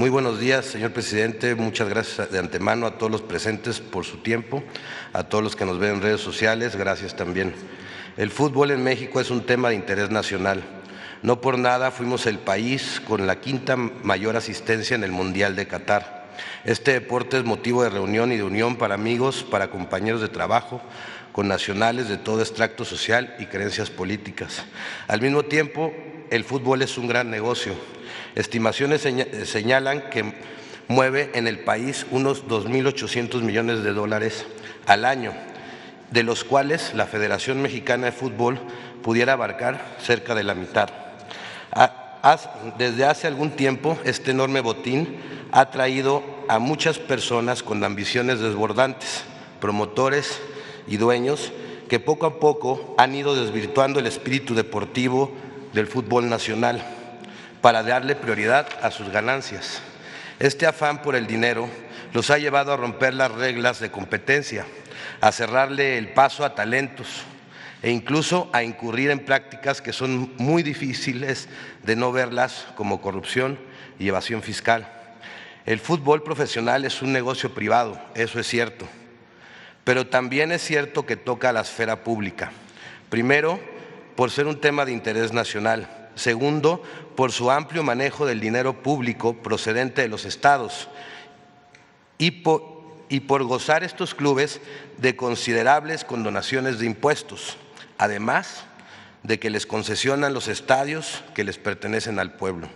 Muy buenos días, señor presidente. Muchas gracias de antemano a todos los presentes por su tiempo, a todos los que nos ven en redes sociales, gracias también. El fútbol en México es un tema de interés nacional. No por nada fuimos el país con la quinta mayor asistencia en el Mundial de Qatar. Este deporte es motivo de reunión y de unión para amigos, para compañeros de trabajo, con nacionales de todo extracto social y creencias políticas. Al mismo tiempo, el fútbol es un gran negocio. Estimaciones señalan que mueve en el país unos 2.800 millones de dólares al año, de los cuales la Federación Mexicana de Fútbol pudiera abarcar cerca de la mitad. Desde hace algún tiempo, este enorme botín ha traído a muchas personas con ambiciones desbordantes, promotores y dueños, que poco a poco han ido desvirtuando el espíritu deportivo del fútbol nacional para darle prioridad a sus ganancias. Este afán por el dinero los ha llevado a romper las reglas de competencia, a cerrarle el paso a talentos e incluso a incurrir en prácticas que son muy difíciles de no verlas, como corrupción y evasión fiscal. El fútbol profesional es un negocio privado, eso es cierto, pero también es cierto que toca a la esfera pública. Primero, por ser un tema de interés nacional. Segundo, por su amplio manejo del dinero público procedente de los estados y por gozar estos clubes de considerables condonaciones de impuestos, además de que les concesionan los estadios que les pertenecen al pueblo.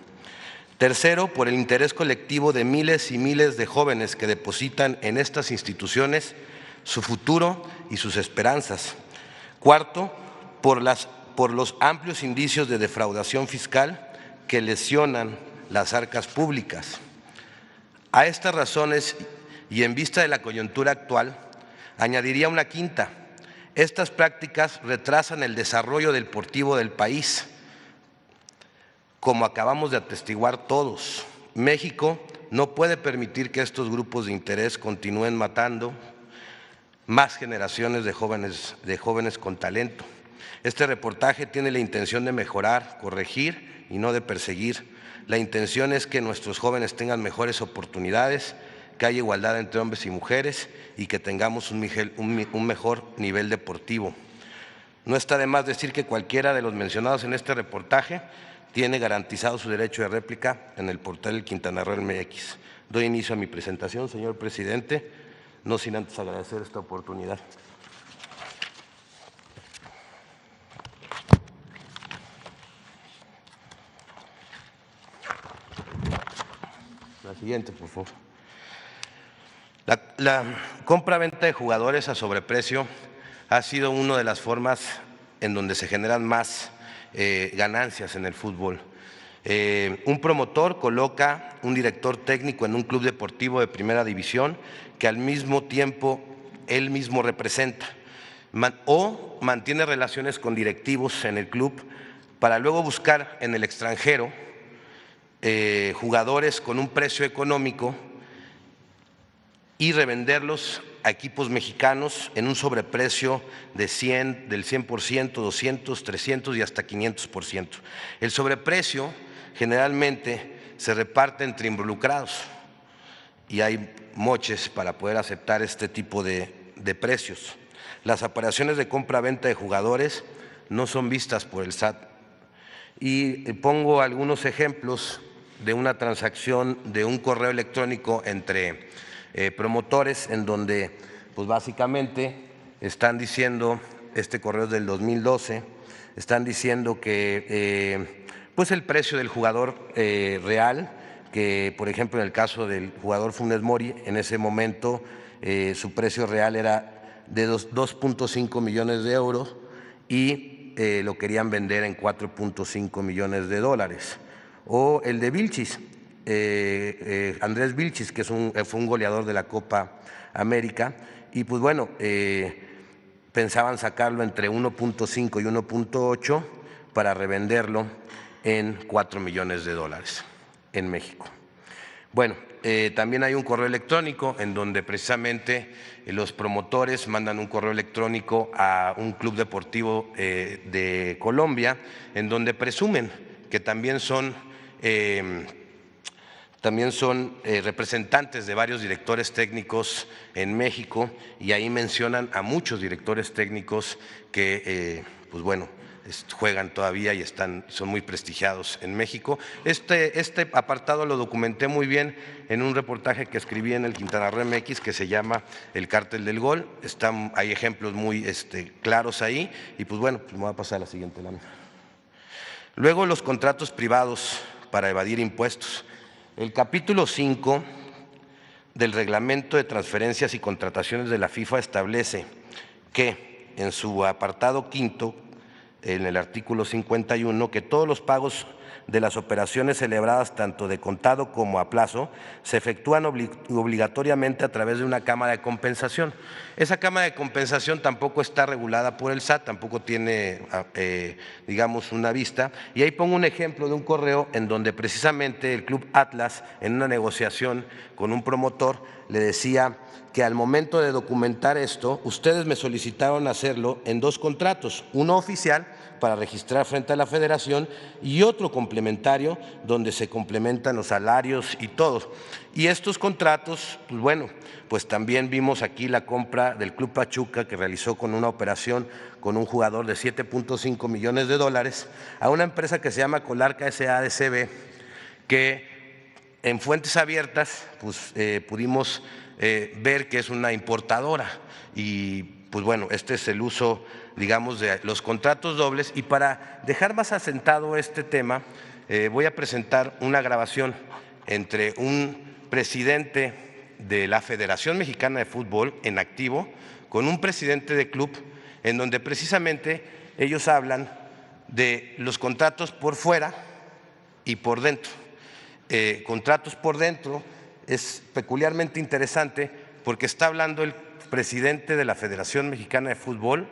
Tercero, por el interés colectivo de miles y miles de jóvenes que depositan en estas instituciones su futuro y sus esperanzas. Cuarto, por los amplios indicios de defraudación fiscal que lesionan las arcas públicas. A estas razones y en vista de la coyuntura actual, añadiría una quinta. Estas prácticas retrasan el desarrollo deportivo del país, como acabamos de atestiguar todos. México no puede permitir que estos grupos de interés continúen matando más generaciones de jóvenes con talento. Este reportaje tiene la intención de mejorar, corregir y no de perseguir. La intención es que nuestros jóvenes tengan mejores oportunidades, que haya igualdad entre hombres y mujeres y que tengamos un mejor nivel deportivo. No está de más decir que cualquiera de los mencionados en este reportaje tiene garantizado su derecho de réplica en el portal del Quintana Roo MX. Doy inicio a mi presentación, señor presidente, no sin antes agradecer esta oportunidad. La siguiente, por favor. La compra-venta de jugadores a sobreprecio ha sido una de las formas en donde se generan más ganancias en el fútbol. Un promotor coloca un director técnico en un club deportivo de primera división que al mismo tiempo él mismo representa, o mantiene relaciones con directivos en el club para luego buscar en el extranjero jugadores con un precio económico y revenderlos a equipos mexicanos en un sobreprecio del 100%, 200, 300 y hasta 500%. El sobreprecio generalmente se reparte entre involucrados y hay moches para poder aceptar este tipo de precios. Las operaciones de compra-venta de jugadores no son vistas por el SAT. Y pongo algunos ejemplos de una transacción de un correo electrónico entre promotores en donde pues básicamente están diciendo, este correo es del 2012, están diciendo que pues el precio del jugador real, que por ejemplo en el caso del jugador Funes Mori, en ese momento su precio real era de 2.5 millones de euros y lo querían vender en 4.5 millones de dólares. O el de Vilchis, Andrés Vilchis, que fue un goleador de la Copa América, y pues bueno, pensaban sacarlo entre 1.5 y 1.8 para revenderlo en 4 millones de dólares en México. Bueno, también hay un correo electrónico en donde precisamente los promotores mandan un correo electrónico a un club deportivo de Colombia en donde presumen que también son también son representantes de varios directores técnicos en México y ahí mencionan a muchos directores técnicos que, pues bueno, juegan todavía y son muy prestigiados en México. Este apartado lo documenté muy bien en un reportaje que escribí en el Quintana Roo MX que se llama El Cártel del Gol. Hay ejemplos muy claros ahí y pues bueno, pues me voy a pasar a la siguiente lámina. Luego los contratos privados para evadir impuestos. El capítulo 5 del Reglamento de Transferencias y Contrataciones de la FIFA establece que en su apartado quinto, en el artículo 51, que todos los pagos de las operaciones celebradas tanto de contado como a plazo se efectúan obligatoriamente a través de una cámara de compensación. Esa cámara de compensación tampoco está regulada por el SAT, tampoco tiene, digamos, una vista. Y ahí pongo un ejemplo de un correo en donde precisamente el Club Atlas, en una negociación con un promotor, le decía que al momento de documentar esto, ustedes me solicitaron hacerlo en 2 contratos, uno oficial para registrar frente a la Federación y otro complementario donde se complementan los salarios y todo. Y estos contratos, pues bueno, pues también vimos aquí la compra del Club Pachuca que realizó con una operación con un jugador de $7.5 millones a una empresa que se llama Colarca SADCB, que en fuentes abiertas pues pudimos ver que es una importadora y pues bueno, este es el uso, digamos, de los contratos dobles. Y para dejar más asentado este tema, voy a presentar una grabación entre un presidente de la Federación Mexicana de Fútbol en activo con un presidente de club, en donde precisamente ellos hablan de los contratos por fuera y por dentro. Contratos por dentro es peculiarmente interesante porque está hablando el presidente de la Federación Mexicana de Fútbol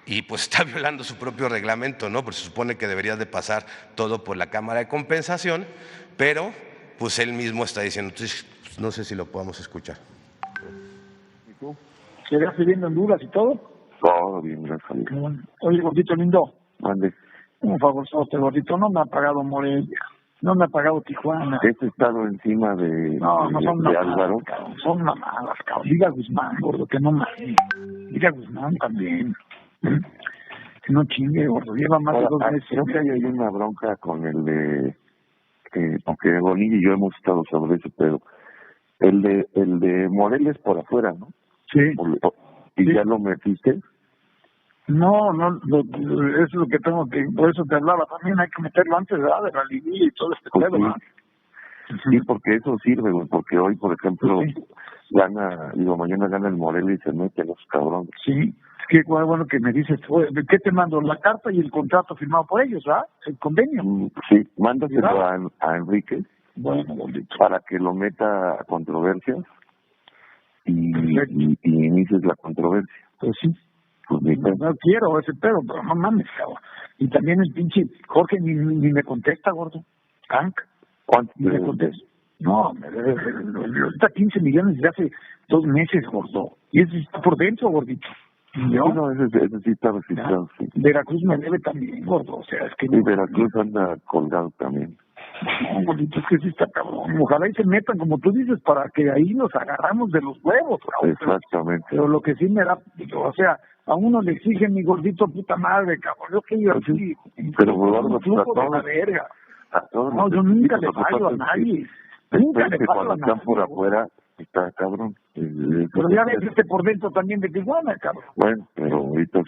y pues está violando su propio reglamento, ¿no? Porque se supone que debería de pasar todo por la Cámara de Compensación, pero pues él mismo está diciendo, entonces, pues, no sé si lo podamos escuchar. ¿Y tú? ¿Seguirás viviendo en Honduras y todo? Todo bien, gracias a Dios. Bueno. Oye, gordito lindo, Mande. un favor, gordito, no me ha pagado Morelia, no me ha pagado Tijuana. Este estado encima de Álvaro. Álvaro. Cabrón, son mamadas, cabrón. Diga Guzmán, gordo, que no mames. Diga Guzmán también. Que no chingue, gordo, lleva más de 2 meses. Creo que hay una bronca con el de, aunque Bonilla y yo hemos estado sobre eso, pero el de Morelia es por afuera, ¿no? Sí. ¿Y sí. ya lo metiste? No, eso es lo que tengo que, por eso te hablaba, también hay que meterlo antes de la liguilla y todo este Pues pedo, sí. ¿no? Sí, porque eso sirve, güey, porque hoy, por ejemplo, mañana gana el Morelia y se meten los cabrones. Sí, es que bueno que me dices, ¿de qué te mando? La carta y el contrato firmado por ellos, ¿verdad? El convenio. Sí, mándaselo a Enrique. Bueno, bonito. Para que lo meta a controversias y inicies la controversia. Pues sí. Pues no quiero ese pedo, pero no mames, cabrón. Y también el pinche Jorge ni me contesta, gordo. Tank. ¿Cuánto? Ni me contesta. No, ahorita 15 millones desde hace 2 meses, gordo. Y eso está por dentro, gordito. No, ese sí está registrado, sí. Veracruz me debe también, gordo. O sea, es que... Y Veracruz anda colgado también. No, gordito, es que sí está cabrón. Ojalá y se metan, como tú dices, para que ahí nos agarramos de los huevos, cabrón. Exactamente. Pero lo que sí me da, o sea, a uno le exigen mi gordito puta madre, cabrón. Yo que yo así, pero un flujo de la verga. No, yo nunca le fallo a nadie. Nunca le fallo a cuando nadie. están por afuera, está cabrón. Pero ya ves por dentro también de Tijuana, cabrón. Bueno, pero ahorita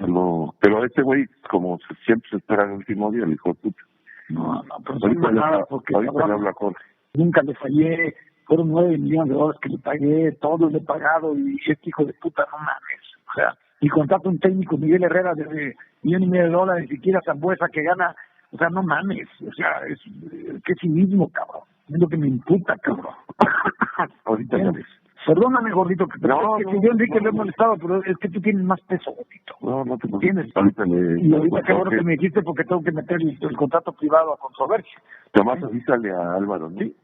pero este güey, como siempre se espera el último día, el hijo de puta. No, pero ahorita nada, porque ahorita le habla Jorge. Nunca le fallé, fueron $9 millones que le pagué, todo le he pagado y este hijo de puta no mames. O sea, y contrato un técnico, Miguel Herrera, de $1.5 millones, ni siquiera Zambuesa que gana, o sea, no mames, o sea, qué cinismo, cabrón, es lo que me imputa, cabrón. Ahorita ya. Perdóname, gordito, que yo Enrique lo he molestado, pero es que tú tienes más peso, gordito. No te ¿Tienes? Y ahorita qué bueno que me dijiste porque tengo que meter el contrato privado a controversia. Tomás, avísale a Álvaro, ¿no? Sí.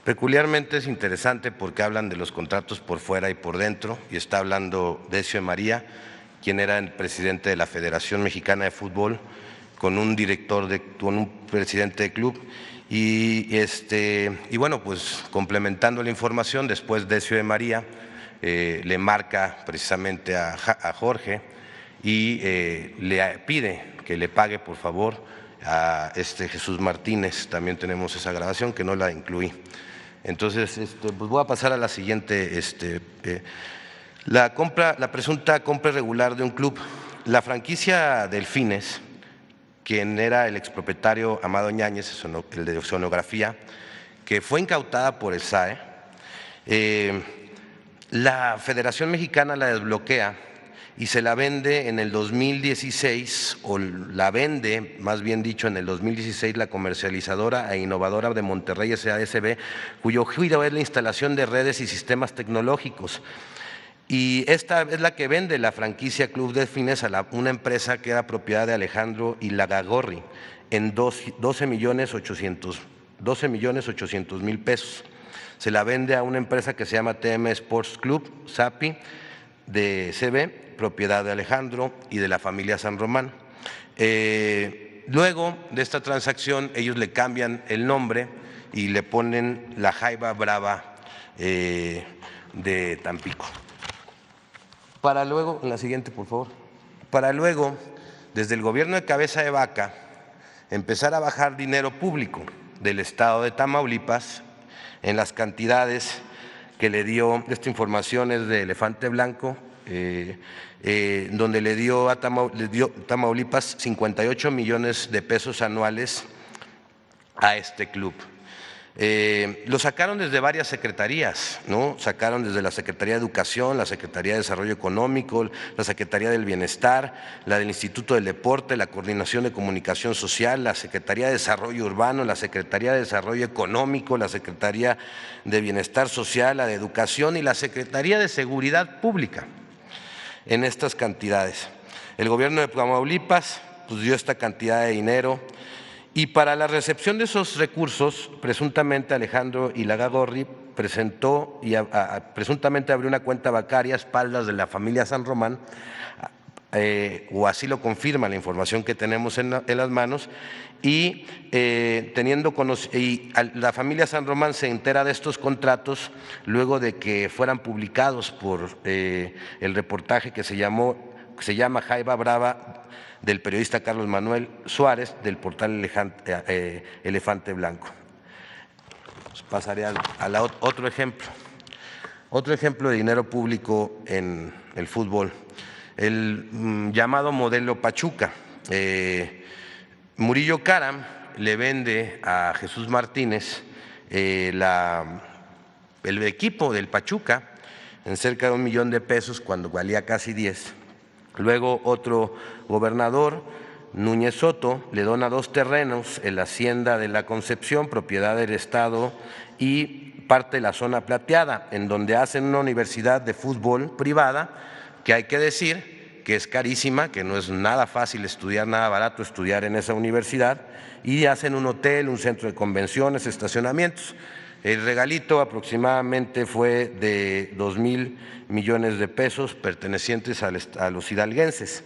Peculiarmente es interesante porque hablan de los contratos por fuera y por dentro, y está hablando Decio María, quien era el presidente de la Federación Mexicana de Fútbol, con un con un presidente de club. Y bueno, pues complementando la información, después Decio de María le marca precisamente a Jorge y le pide que le pague, por favor, a Jesús Martínez. También tenemos esa grabación que no la incluí. Entonces, pues voy a pasar a la siguiente. La presunta compra irregular de un club. La franquicia Delfines, quien era el expropietario Amado Ñáñez, el de sonografía, que fue incautada por el SAE, la Federación Mexicana la desbloquea y se la vende en el 2016, o la vende, más bien dicho, en el 2016 la comercializadora e innovadora de Monterrey SASB, cuyo giro es la instalación de redes y sistemas tecnológicos. Y esta es la que vende la franquicia Club Delfines a una empresa que era propiedad de Alejandro Ilagagorri en 12.800.000 pesos. Se la vende a una empresa que se llama TM Sports Club, SAPI, de CB, propiedad de Alejandro y de la familia San Román. Luego de esta transacción, ellos le cambian el nombre y le ponen la Jaiba Brava de Tampico. Para luego, en la siguiente, por favor, para luego, desde el gobierno de Cabeza de Vaca, empezar a bajar dinero público del estado de Tamaulipas en las cantidades que le dio. Esta información es de Elefante Blanco, donde le dio a Tamaulipas 58 millones de pesos anuales a este club. Lo sacaron desde varias secretarías, ¿no? Sacaron desde la Secretaría de Educación, la Secretaría de Desarrollo Económico, la Secretaría del Bienestar, la del Instituto del Deporte, la Coordinación de Comunicación Social, la Secretaría de Desarrollo Urbano, la Secretaría de Desarrollo Económico, la Secretaría de Bienestar Social, la de Educación y la Secretaría de Seguridad Pública en estas cantidades. El gobierno de Tamaulipas pues dio esta cantidad de dinero. Y para la recepción de esos recursos, presuntamente Alejandro Ilagagorri presentó y presuntamente abrió una cuenta bancaria a espaldas de la familia San Román, o así lo confirma la información que tenemos en las manos, y la familia San Román se entera de estos contratos luego de que fueran publicados por el reportaje que se llama Jaiba Brava, del periodista Carlos Manuel Suárez, del portal Elefante Blanco. Pues pasaré a otro ejemplo. Otro ejemplo de dinero público en el fútbol, el llamado modelo Pachuca. Murillo Karam le vende a Jesús Martínez el equipo del Pachuca en cerca de 1 millón de pesos cuando valía casi 10. Luego otro gobernador, Núñez Soto, le dona 2 terrenos en la Hacienda de la Concepción, propiedad del Estado, y parte de la zona plateada, en donde hacen una universidad de fútbol privada, que hay que decir que es carísima, que no es nada fácil estudiar, nada barato estudiar en esa universidad, y hacen un hotel, un centro de convenciones, estacionamientos. El regalito aproximadamente fue de 2,000 millones de pesos pertenecientes a los hidalguenses.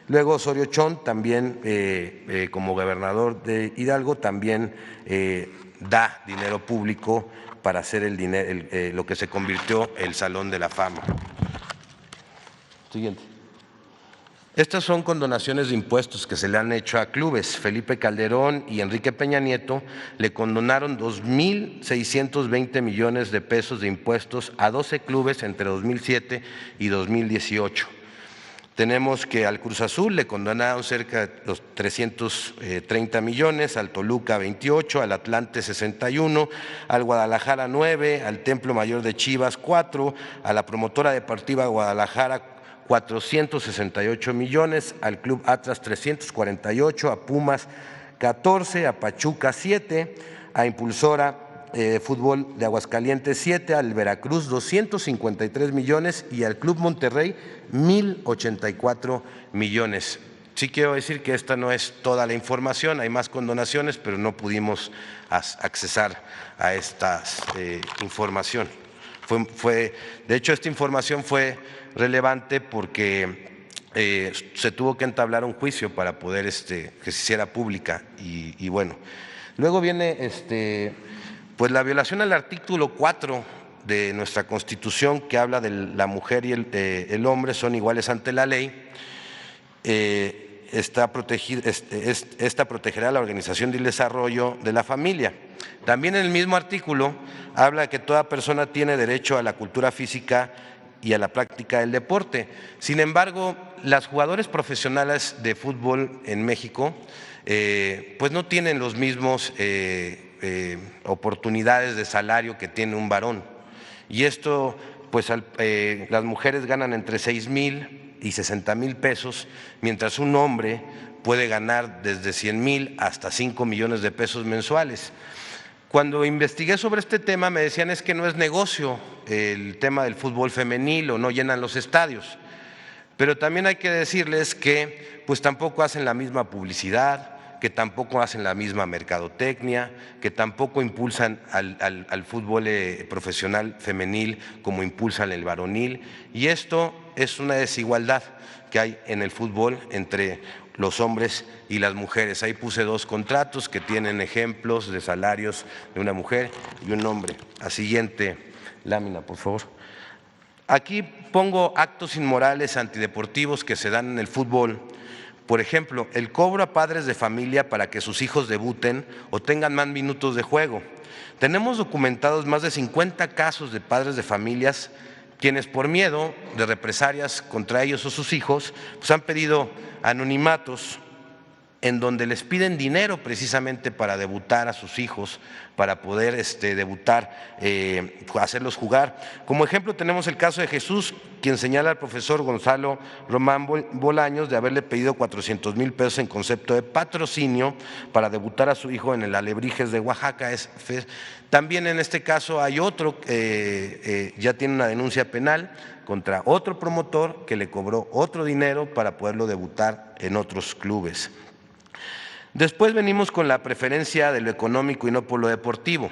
Luego Osorio Chong, también como gobernador de Hidalgo, también da dinero público para hacer lo que se convirtió el Salón de la Fama. Siguiente. Estas son condonaciones de impuestos que se le han hecho a clubes. Felipe Calderón y Enrique Peña Nieto le condonaron 2,620 millones de pesos de impuestos a 12 clubes entre 2007 y 2018. Tenemos que al Cruz Azul le condonaron cerca de los 330 millones, al Toluca 28, al Atlante 61, al Guadalajara 9, al Templo Mayor de Chivas 4, a la promotora deportiva Guadalajara 468 millones, al Club Atlas 348, a Pumas 14, a Pachuca 7, a Impulsora Fútbol de Aguascalientes 7, al Veracruz 253 millones y al Club Monterrey 1,084 millones. Sí quiero decir que esta no es toda la información, hay más condonaciones, pero no pudimos accesar a esta información. De hecho, esta información fue relevante porque se tuvo que entablar un juicio para poder que se hiciera pública y bueno. Luego viene pues la violación al artículo 4 de nuestra Constitución, que habla de la mujer y el hombre son iguales ante la ley. Esta protegerá la organización y el desarrollo de la familia. También en el mismo artículo habla que toda persona tiene derecho a la cultura física y a la práctica del deporte. Sin embargo, las jugadoras profesionales de fútbol en México pues no tienen los mismos oportunidades de salario que tiene un varón. Y esto, pues las mujeres ganan entre 6,000 y 60,000 pesos, mientras un hombre puede ganar desde 100,000 hasta 5 millones de pesos mensuales. Cuando investigué sobre este tema me decían es que no es negocio el tema del fútbol femenil o no llenan los estadios, pero también hay que decirles que pues tampoco hacen la misma publicidad, que tampoco hacen la misma mercadotecnia, que tampoco impulsan al fútbol profesional femenil como impulsan el varonil, y esto es una desigualdad que hay en el fútbol entre los hombres y las mujeres. Ahí puse 2 contratos que tienen ejemplos de salarios de una mujer y un hombre. La siguiente lámina, por favor. Aquí pongo actos inmorales antideportivos que se dan en el fútbol. Por ejemplo, el cobro a padres de familia para que sus hijos debuten o tengan más minutos de juego. Tenemos documentados más de 50 casos de padres de familias quienes por miedo de represalias contra ellos o sus hijos pues han pedido anonimatos en donde les piden dinero precisamente para debutar a sus hijos, para poder debutar, hacerlos jugar. Como ejemplo tenemos el caso de Jesús, quien señala al profesor Gonzalo Román Bolaños de haberle pedido 400,000 pesos en concepto de patrocinio para debutar a su hijo en el Alebrijes de Oaxaca. También en este caso hay otro, ya tiene una denuncia penal contra otro promotor que le cobró otro dinero para poderlo debutar en otros clubes. Después venimos con la preferencia de lo económico y no por lo deportivo.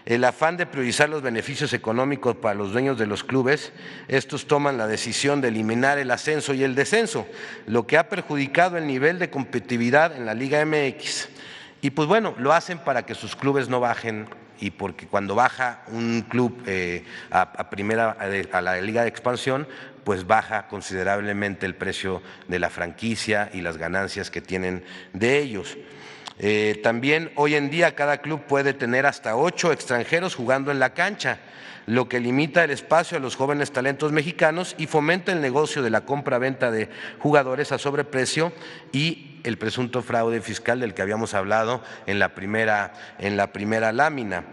El afán de priorizar los beneficios económicos para los dueños de los clubes, estos toman la decisión de eliminar el ascenso y el descenso, lo que ha perjudicado el nivel de competitividad en la Liga MX. Y pues bueno, lo hacen para que sus clubes no bajen, y porque cuando baja un club a la Liga de Expansión, pues baja considerablemente el precio de la franquicia y las ganancias que tienen de ellos. También hoy en día cada club puede tener hasta 8 extranjeros jugando en la cancha, lo que limita el espacio a los jóvenes talentos mexicanos y fomenta el negocio de la compra-venta de jugadores a sobreprecio y el presunto fraude fiscal del que habíamos hablado en la primera lámina.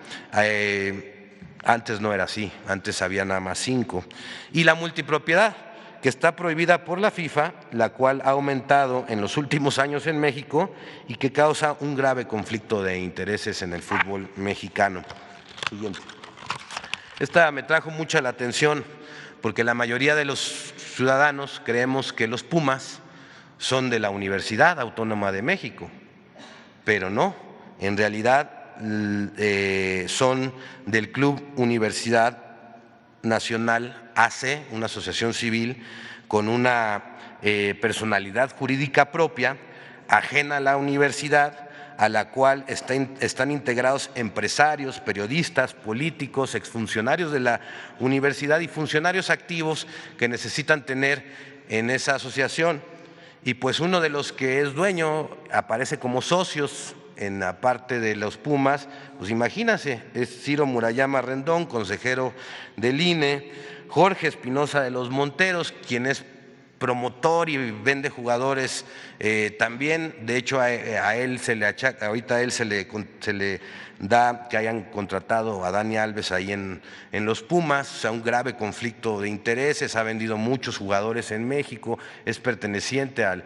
Antes no era así, antes había nada más 5. Y la multipropiedad, que está prohibida por la FIFA, la cual ha aumentado en los últimos años en México y que causa un grave conflicto de intereses en el fútbol mexicano. Siguiente. Esta me trajo mucha la atención porque la mayoría de los ciudadanos creemos que los Pumas son de la Universidad Autónoma de México, pero no, en realidad son del Club Universidad Nacional AC, una asociación civil con una personalidad jurídica propia, ajena a la universidad, a la cual están integrados empresarios, periodistas, políticos, exfuncionarios de la universidad y funcionarios activos que necesitan tener en esa asociación. Y pues uno de los que es dueño aparece como socios en la parte de los Pumas, pues imagínense, es Ciro Murayama Rendón, consejero del INE, Jorge Espinosa de los Monteros, quien es promotor y vende jugadores también. De hecho a él se le achaca, ahorita a él se le da que hayan contratado a Dani Alves ahí en los Pumas, o sea, un grave conflicto de intereses, ha vendido muchos jugadores en México, es perteneciente al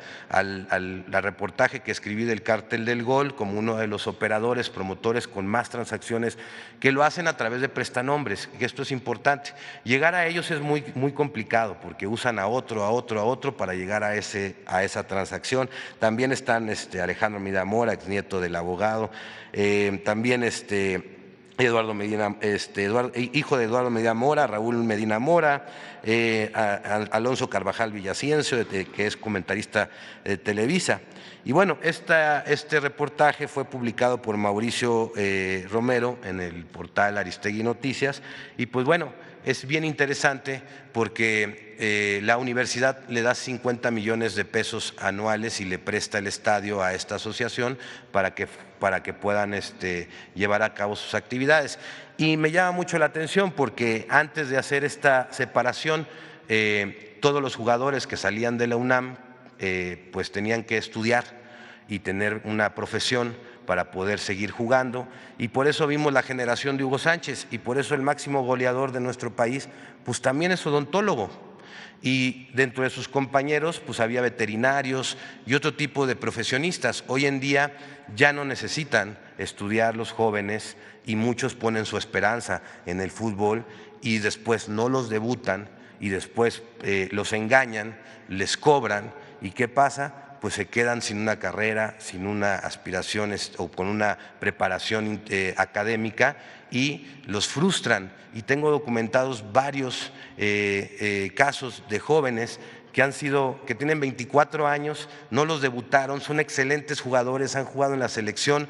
reportaje que escribí del Cártel del Gol como uno de los operadores, promotores con más transacciones que lo hacen a través de prestanombres, que esto es importante. Llegar a ellos es muy complicado porque usan a otro para llegar a esa transacción. También están Alejandro Midamora, exnieto del abogado, también hijo de Eduardo Medina Mora, Raúl Medina Mora, Alonso Carvajal Villaciencio, que es comentarista de Televisa. Y bueno, este reportaje fue publicado por Mauricio Romero en el portal Aristegui Noticias y pues bueno, es bien interesante porque la universidad le da 50 millones de pesos anuales y le presta el estadio a esta asociación para que puedan llevar a cabo sus actividades. Y me llama mucho la atención porque antes de hacer esta separación, todos los jugadores que salían de la UNAM pues tenían que estudiar y tener una profesión para poder seguir jugando, y por eso vimos la generación de Hugo Sánchez, y por eso el máximo goleador de nuestro país pues también es odontólogo, y dentro de sus compañeros pues había veterinarios y otro tipo de profesionistas. Hoy en día ya no necesitan estudiar los jóvenes y muchos ponen su esperanza en el fútbol y después no los debutan y después los engañan, les cobran, ¿y qué pasa? Pues se quedan sin una carrera, sin una aspiración o con una preparación académica y los frustran. Y tengo documentados varios casos de jóvenes que tienen 24 años, no los debutaron, son excelentes jugadores, han jugado en la selección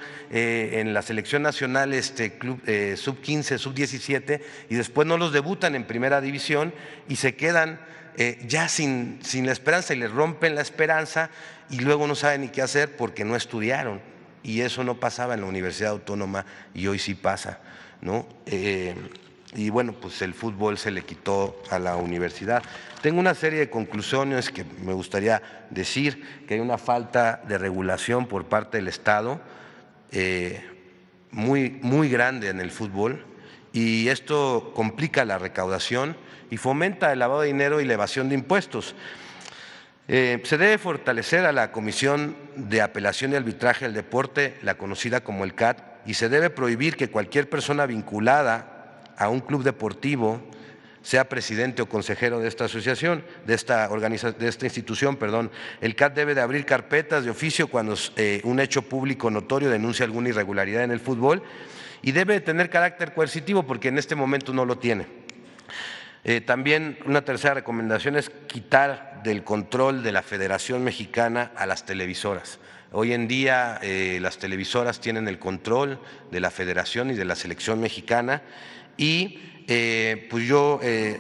nacional, club sub-15, sub-17, y después no los debutan en primera división y se quedan ya sin la esperanza y les rompen la esperanza y luego no saben ni qué hacer porque no estudiaron, y eso no pasaba en la Universidad Autónoma y hoy sí pasa, ¿no? Y bueno, pues el fútbol se le quitó a la universidad. Tengo una serie de conclusiones que me gustaría decir: que hay una falta de regulación por parte del Estado muy grande en el fútbol, y esto complica la recaudación y fomenta el lavado de dinero y la evasión de impuestos. Se debe fortalecer a la Comisión de Apelación y Arbitraje del Deporte, la conocida como el CAT, y se debe prohibir que cualquier persona vinculada a un club deportivo sea presidente o consejero de esta asociación, de esta institución. El CAT debe de abrir carpetas de oficio cuando un hecho público notorio denuncia alguna irregularidad en el fútbol, y debe de tener carácter coercitivo porque en este momento no lo tiene. También una tercera recomendación es quitar del control de la Federación Mexicana a las televisoras. Hoy en día las televisoras tienen el control de la Federación y de la Selección Mexicana, y pues yo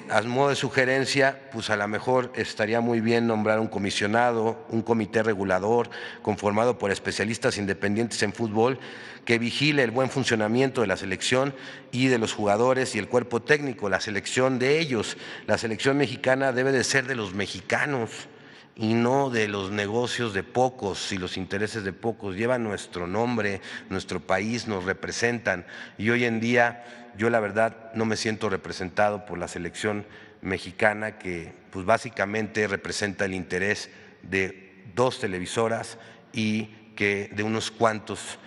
a modo de sugerencia pues a lo mejor estaría muy bien nombrar un comisionado, un comité regulador conformado por especialistas independientes en fútbol que vigile el buen funcionamiento de la selección y de los jugadores y el cuerpo técnico, la selección de ellos. La selección mexicana debe de ser de los mexicanos y no de los negocios de pocos y los intereses de pocos. Llevan nuestro nombre, nuestro país, nos representan, y hoy en día yo la verdad no me siento representado por la selección mexicana, que pues básicamente representa el interés de 2 televisoras y que de unos cuantos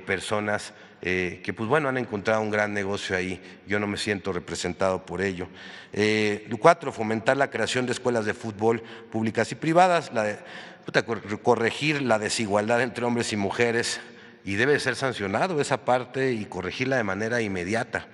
personas que pues bueno han encontrado un gran negocio ahí. Yo no me siento representado por ello. 4, fomentar la creación de escuelas de fútbol públicas y privadas, corregir la desigualdad entre hombres y mujeres, y debe ser sancionado esa parte y corregirla de manera inmediata.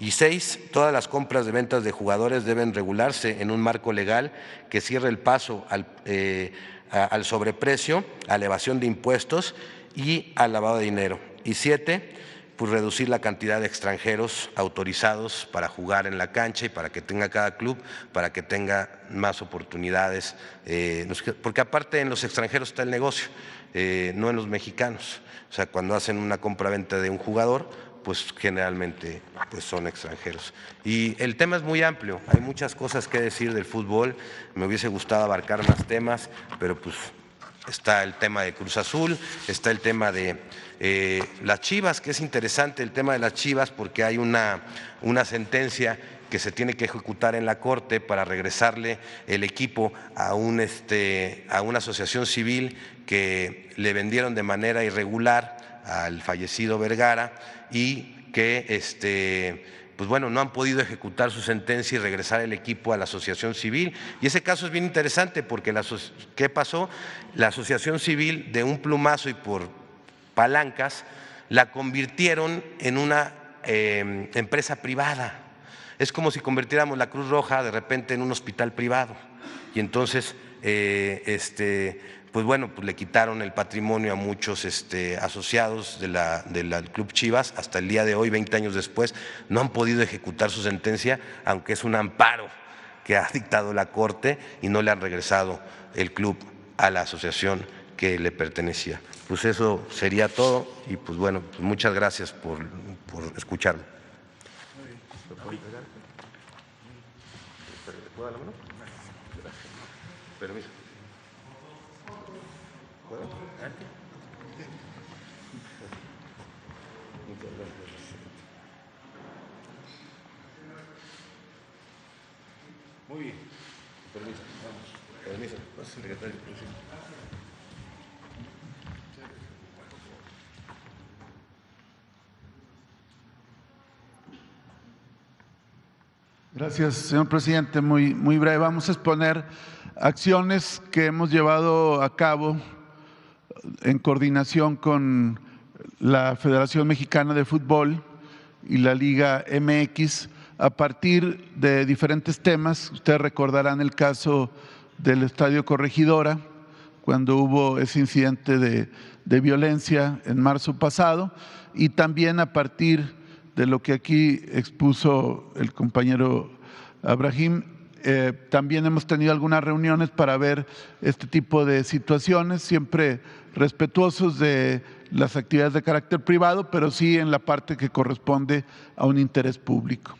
Y 6, todas las compras de ventas de jugadores deben regularse en un marco legal que cierre el paso al sobreprecio, a la evasión de impuestos y al lavado de dinero. Y 7, pues reducir la cantidad de extranjeros autorizados para jugar en la cancha y para que tenga cada club, para que tenga más oportunidades, porque aparte en los extranjeros está el negocio, no en los mexicanos. O sea, cuando hacen una compra-venta de un jugador, pues generalmente pues son extranjeros. Y el tema es muy amplio, hay muchas cosas que decir del fútbol, me hubiese gustado abarcar más temas, pero pues está el tema de Cruz Azul, está el tema de las Chivas, que es interesante el tema de las Chivas porque hay una sentencia que se tiene que ejecutar en la Corte para regresarle el equipo a una asociación civil que le vendieron de manera irregular al fallecido Vergara, y que pues bueno, no han podido ejecutar su sentencia y regresar el equipo a la asociación civil. Y ese caso es bien interesante porque ¿qué pasó? La asociación civil, de un plumazo y por palancas, la convirtieron en una empresa privada. Es como si convirtiéramos la Cruz Roja de repente en un hospital privado. Y entonces, pues bueno, pues le quitaron el patrimonio a muchos asociados del Club Chivas. Hasta el día de hoy, 20 años después, no han podido ejecutar su sentencia, aunque es un amparo que ha dictado la Corte, y no le han regresado el club a la asociación que le pertenecía. Pues eso sería todo, y pues bueno, pues muchas gracias por escucharme. ¿Puedo dar la mano? Permiso. ¿Puedo? Muchas gracias. Muy bien. Permiso. Vamos. Permiso. Secretario. Gracias, señor presidente. Muy breve. Vamos a exponer acciones que hemos llevado a cabo en coordinación con la Federación Mexicana de Fútbol y la Liga MX a partir de diferentes temas. Ustedes recordarán el caso del Estadio Corregidora, cuando hubo ese incidente de violencia en marzo pasado, y también a partir de lo que aquí expuso el compañero Abraham. También hemos tenido algunas reuniones para ver este tipo de situaciones, siempre respetuosos de las actividades de carácter privado, pero sí en la parte que corresponde a un interés público.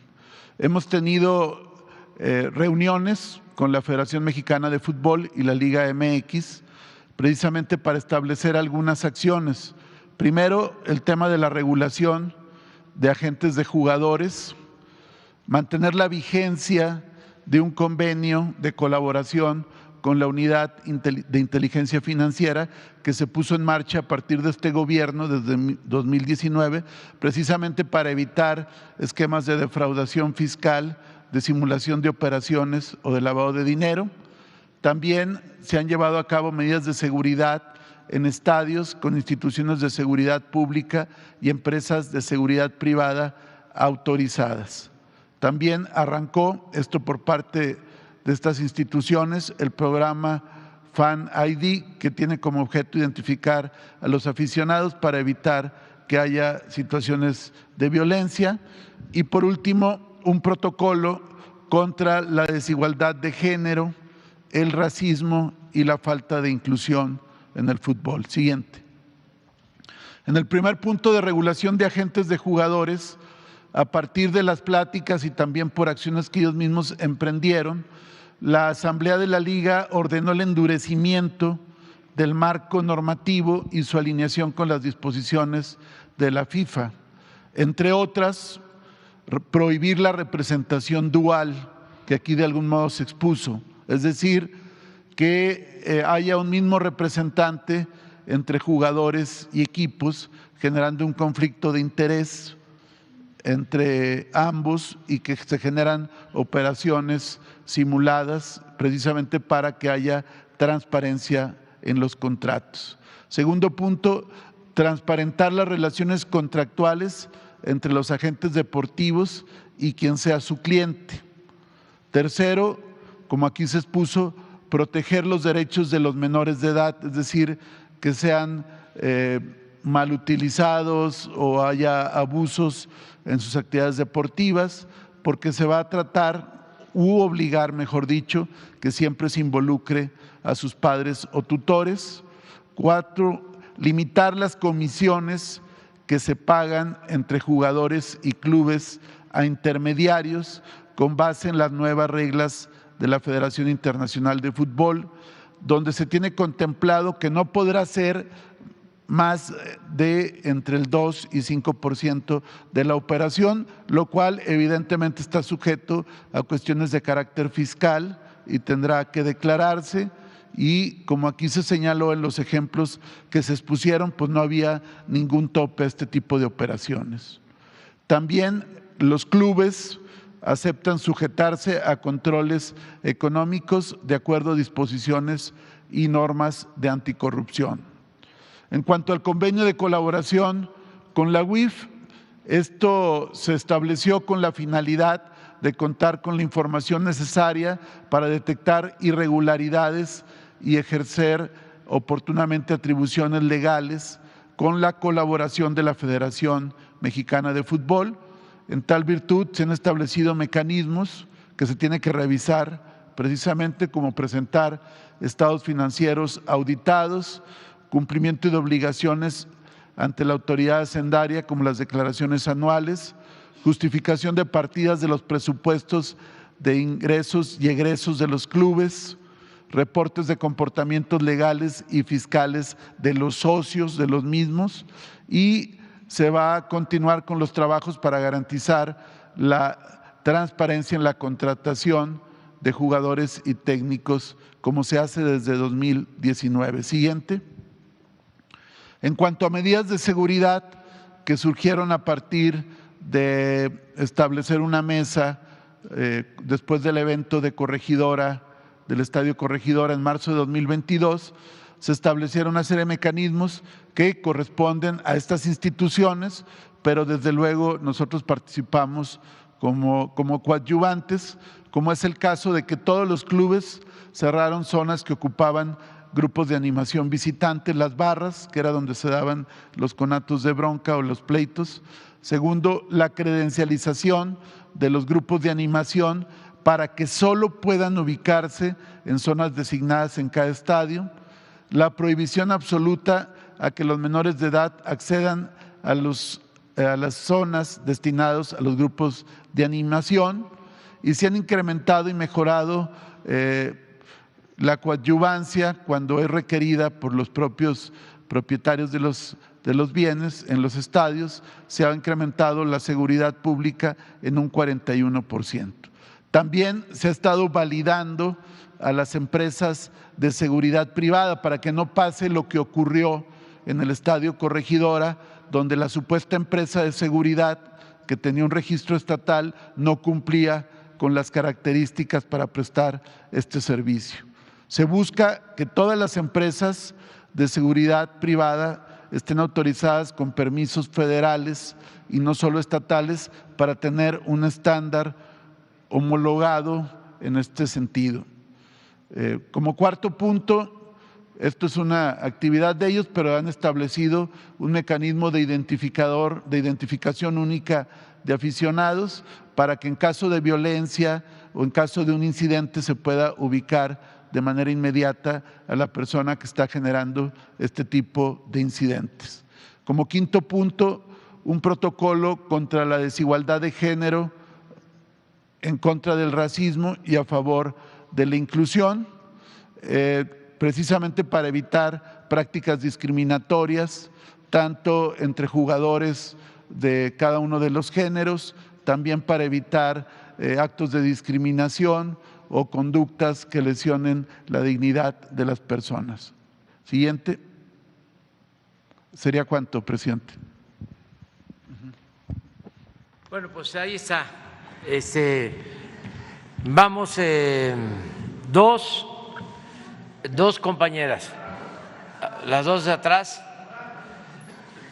Hemos tenido reuniones con la Federación Mexicana de Fútbol y la Liga MX, precisamente para establecer algunas acciones. Primero, el tema de la regulación de agentes de jugadores, mantener la vigencia de un convenio de colaboración con la Unidad de Inteligencia Financiera que se puso en marcha a partir de este gobierno desde 2019, precisamente para evitar esquemas de defraudación fiscal, de simulación de operaciones o de lavado de dinero. También se han llevado a cabo medidas de seguridad en estadios con instituciones de seguridad pública y empresas de seguridad privada autorizadas. También arrancó, esto por parte de estas instituciones, el programa Fan ID, que tiene como objeto identificar a los aficionados para evitar que haya situaciones de violencia. Y por último, un protocolo contra la desigualdad de género, el racismo y la falta de inclusión en el fútbol. Siguiente. En el primer punto de regulación de agentes de jugadores, a partir de las pláticas y también por acciones que ellos mismos emprendieron, la Asamblea de la Liga ordenó el endurecimiento del marco normativo y su alineación con las disposiciones de la FIFA. Entre otras, prohibir la representación dual, que aquí de algún modo se expuso, es decir, que haya un mismo representante entre jugadores y equipos, generando un conflicto de interés entre ambos y que se generan operaciones simuladas precisamente para que haya transparencia en los contratos. Segundo punto, transparentar las relaciones contractuales entre los agentes deportivos y quien sea su cliente. Tercero, como aquí se expuso, proteger los derechos de los menores de edad, es decir, que sean mal utilizados o haya abusos en sus actividades deportivas, porque se va a tratar u obligar, mejor dicho, que siempre se involucre a sus padres o tutores. 4, limitar las comisiones que se pagan entre jugadores y clubes a intermediarios con base en las nuevas reglas de la Federación Internacional de Fútbol, donde se tiene contemplado que no podrá ser más de entre el 2 y 5% de la operación, lo cual evidentemente está sujeto a cuestiones de carácter fiscal y tendrá que declararse, y como aquí se señaló en los ejemplos que se expusieron, pues no había ningún tope a este tipo de operaciones. También los clubes aceptan sujetarse a controles económicos de acuerdo a disposiciones y normas de anticorrupción. En cuanto al convenio de colaboración con la UIF, Esto se estableció con la finalidad de contar con la información necesaria para detectar irregularidades y ejercer oportunamente atribuciones legales con la colaboración de la Federación Mexicana de Fútbol. En tal virtud se han establecido mecanismos que se tienen que revisar, precisamente como presentar estados financieros auditados, cumplimiento de obligaciones ante la autoridad hacendaria como las declaraciones anuales, justificación de partidas de los presupuestos de ingresos y egresos de los clubes, reportes de comportamientos legales y fiscales de los socios de los mismos, y se va a continuar con los trabajos para garantizar la transparencia en la contratación de jugadores y técnicos, como se hace desde 2019. Siguiente. En cuanto a medidas de seguridad que surgieron a partir de establecer una mesa después del evento de Corregidora, del Estadio Corregidora en marzo de 2022, se establecieron una serie de mecanismos que corresponden a estas instituciones, pero desde luego nosotros participamos como coadyuvantes, como es el caso de que todos los clubes cerraron zonas que ocupaban grupos de animación visitantes, las barras, que era donde se daban los conatos de bronca o los pleitos. Segundo, la credencialización de los grupos de animación para que solo puedan ubicarse en zonas designadas en cada estadio. La prohibición absoluta a que los menores de edad accedan a las zonas destinadas a los grupos de animación, y se han incrementado y mejorado la coadyuvancia cuando es requerida por los propios propietarios de los bienes en los estadios. Se ha incrementado la seguridad pública en un 41%. También se ha estado validando a las empresas de seguridad privada para que no pase lo que ocurrió en el Estadio Corregidora, donde la supuesta empresa de seguridad que tenía un registro estatal no cumplía con las características para prestar este servicio. Se busca que todas las empresas de seguridad privada estén autorizadas con permisos federales y no solo estatales para tener un estándar homologado en este sentido. Como cuarto punto, esto es una actividad de ellos, pero han establecido un mecanismo de identificación única de aficionados para que en caso de violencia o en caso de un incidente se pueda ubicar de manera inmediata a la persona que está generando este tipo de incidentes. Como quinto punto, un protocolo contra la desigualdad de género, en contra del racismo y a favor de la inclusión, precisamente para evitar prácticas discriminatorias, tanto entre jugadores de cada uno de los géneros, también para evitar actos de discriminación o conductas que lesionen la dignidad de las personas. Siguiente. ¿Sería cuánto, presidente? Bueno, pues ahí está. Vamos dos compañeras, las dos de atrás.